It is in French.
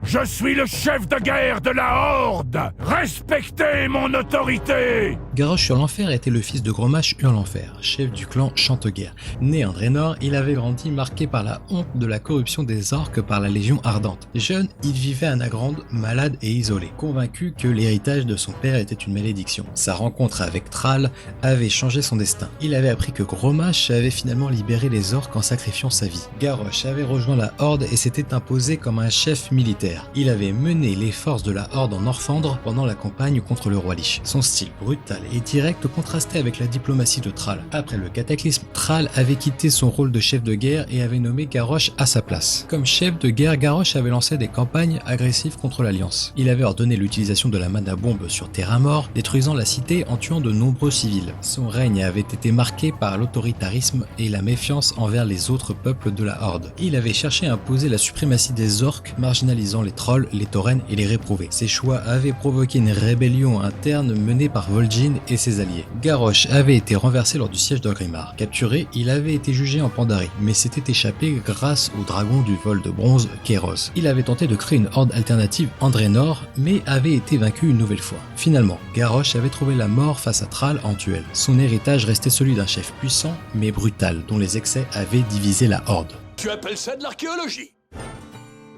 Je suis le chef de guerre de la Horde. Respectez mon autorité. Garrosh Hurlenfer était le fils de Grommash Hurlenfer, chef du clan Chanteguerre. Né en Draenor, il avait grandi marqué par la honte de la corruption des orques par la Légion Ardente. Jeune, il vivait à Nagrand, malade et isolé, convaincu que l'héritage de son père était une malédiction. Sa rencontre avec Thrall avait changé son destin. Il avait appris que Grommash avait finalement libéré les orques en sacrifiant sa vie. Garrosh avait rejoint la Horde et s'était imposé comme un chef militaire. Il avait mené les forces de la Horde en Orphandre pendant la campagne contre le roi Lich. Son style brutal et direct contrastait avec la diplomatie de Thrall. Après le cataclysme, Thrall avait quitté son rôle de chef de guerre et avait nommé Garrosh à sa place. Comme chef de guerre, Garrosh avait lancé des campagnes agressives contre l'Alliance. Il avait ordonné l'utilisation de la mana bombe sur Terra Mort, détruisant la cité en tuant de nombreux civils. Son règne avait été marqué par l'autoritarisme et la méfiance envers les autres peuples de la Horde. Il avait cherché à imposer la suprématie des orques, marginalisant les trolls, les taurennes et les réprouvés. Ses choix avaient provoqué une rébellion interne menée par Vol'jin et ses alliés. Garrosh avait été renversé lors du siège d'Orgrimmar. Capturé, il avait été jugé en Pandarie, mais s'était échappé grâce au dragon du vol de bronze, Kéros. Il avait tenté de créer une horde alternative en Draenor, mais avait été vaincu une nouvelle fois. Finalement, Garrosh avait trouvé la mort face à Thrall en duel. Son héritage restait celui d'un chef puissant, mais brutal, dont les excès avaient divisé la horde. Tu appelles ça de l'archéologie?